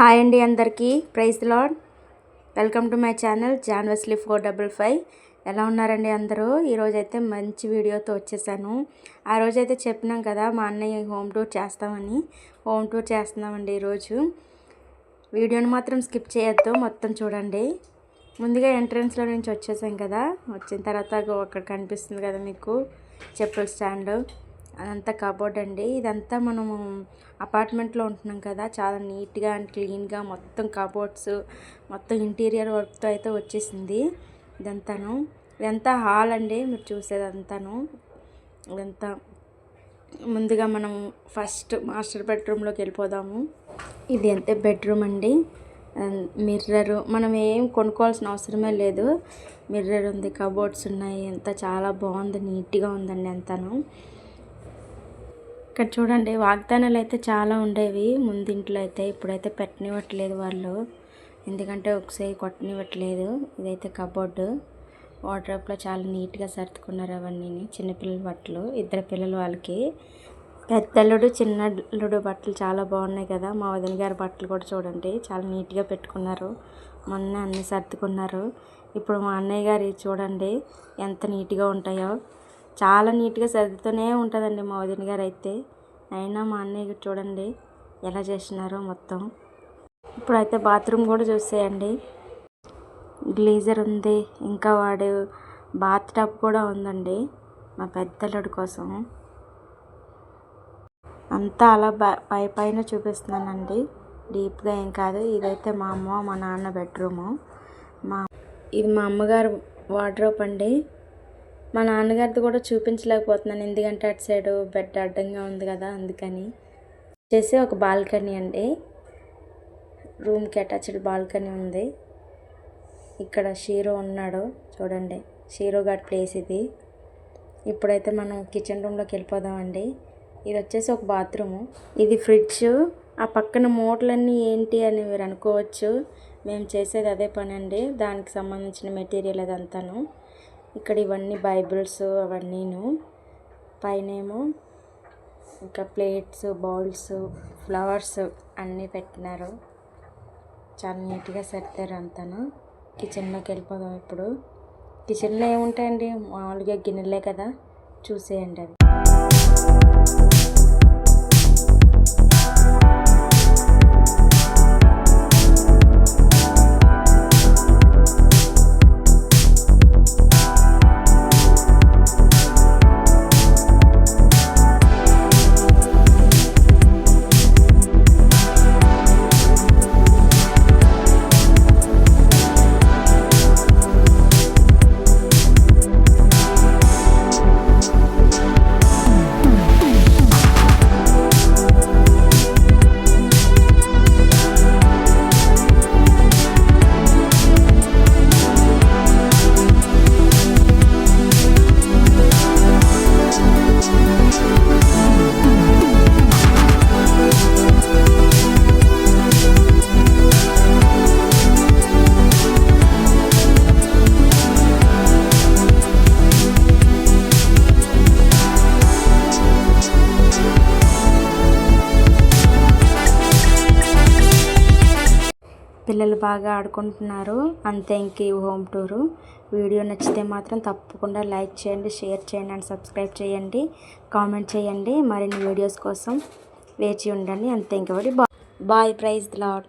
Hi అండి, అందరికీ praise the lord. Welcome to my channel John Wesley 455. ఎలా ఉన్నారండి అందరూ? ఈరోజైతే మంచి వీడియోతో వచ్చేసాను. ఆ రోజైతే చెప్పినాం కదా మా అన్నయ్య హోమ్ టూర్ చేస్తున్నామండి ఈరోజు. వీడియోని మాత్రం స్కిప్ చేయొద్దు, మొత్తం చూడండి. ముందుగా ఎంట్రన్స్లో నుంచి వచ్చేసాం కదా, వచ్చిన తర్వాత అక్కడ కనిపిస్తుంది కదా మీకు చెప్పుల స్టాండ్, అదంతా కబోర్డ్ అండి. ఇదంతా మనము అపార్ట్మెంట్లో ఉంటున్నాం కదా, చాలా నీట్గా అండ్ క్లీన్గా మొత్తం కబోర్డ్స్ మొత్తం ఇంటీరియర్ వర్క్తో అయితే వచ్చేసింది. ఇదంతా హాల్ అండి, మీరు చూసేదంతాను. ఇదంతా ముందుగా మనం ఫస్ట్ మాస్టర్ బెడ్రూమ్లోకి వెళ్ళిపోదాము. ఇది అంతే బెడ్రూమ్ అండి. మిర్రరు మనం ఏం కొనుక్కోవాల్సిన అవసరమే లేదు. మిర్రర్ ఉంది, కబోర్డ్స్ ఉన్నాయి, అంతా చాలా బాగుంది, నీట్గా ఉందండి అంతాను. ఇక్కడ చూడండి, వాగ్దానాలు అయితే చాలా ఉండేవి ముందింట్లో అయితే. ఇప్పుడైతే పెట్టనివ్వట్లేదు వాళ్ళు, ఎందుకంటే ఒకసారి కొట్టనివ్వట్లేదు. ఇదైతే కబోర్డు, వార్డ్రోబ్లో చాలా నీట్గా సర్దుకున్నారు అవన్నీ. చిన్నపిల్లల బట్టలు, ఇద్దరు పిల్లలు వాళ్ళకి. పెద్దల్లుడు చిన్నల్లుడు బట్టలు చాలా బాగున్నాయి కదా. మా వదిన గారి బట్టలు కూడా చూడండి, చాలా నీట్గా పెట్టుకున్నారు. మొన్న అన్నీ సర్దుకున్నారు. ఇప్పుడు మా అన్నయ్య గారి చూడండి ఎంత నీట్గా ఉంటాయో. చాలా నీట్గా సర్దుతూనే ఉంటుందండి మా వదిన గారు అయితే. అయినా మా అన్నయ్య చూడండి ఎలా చేస్తున్నారో మొత్తం. ఇప్పుడైతే బాత్రూమ్ కూడా చూసేయండి, గ్లీజర్ ఉంది, ఇంకా వాడు బాత్ టబ్ కూడా ఉందండి మా పెద్దలుడి కోసం. అంతా అలా పైన చూపిస్తున్నానండి, డీప్గా ఏం కాదు. ఇదైతే మా అమ్మ మా నాన్న బెడ్రూము. ఇది మా అమ్మగారు వార్డ్రోబ్ అండి. మా నాన్నగారిది కూడా చూపించలేకపోతున్నాను, ఎందుకంటే అటు సైడు బెడ్ అడ్డంగా ఉంది కదా, అందుకని. వచ్చేసి ఒక బాల్కనీ అండి, రూమ్కి అటాచ్డ్ బాల్కనీ ఉంది. ఇక్కడ షీరో ఉన్నాడు చూడండి, షీరో గారి ప్లేస్ ఇది. ఇప్పుడైతే మనం కిచెన్ రూమ్లోకి వెళ్ళిపోదామండి. ఇది వచ్చేసి ఒక బాత్రూము, ఇది ఫ్రిడ్జ్. ఆ పక్కన మూటలన్నీ ఏంటి అని మీరు అనుకోవచ్చు, మేము చేసేది అదే పని అండి, దానికి సంబంధించిన మెటీరియల్ అదంతాను. ఇక్కడ ఇవన్నీ బైబిల్స్ అవన్నీను. పైనేమో ఇంకా ప్లేట్స్, బౌల్స్, ఫ్లవర్స్ అన్నీ పెట్టినారు. చాలా నీట్గా సర్దారు అంతాను. కిచెన్లోకి వెళ్ళిపోదాం ఇప్పుడు. కిచెన్లో ఏముంటాయండి, మామూలుగా గిన్నెలే కదా, చూసేయండి అవి. పిల్లలు బాగా ఆడుకుంటున్నారు అంతే. ఇంక హోమ్ టూరు వీడియో నచ్చితే మాత్రం తప్పకుండా లైక్ చేయండి, షేర్ చేయండి అండ్ సబ్స్క్రైబ్ చేయండి, కామెంట్ చేయండి. మరిన్ని వీడియోస్ కోసం వేచి ఉండండి అంతే. ఇంకబడి బాయ్. Praise the lord.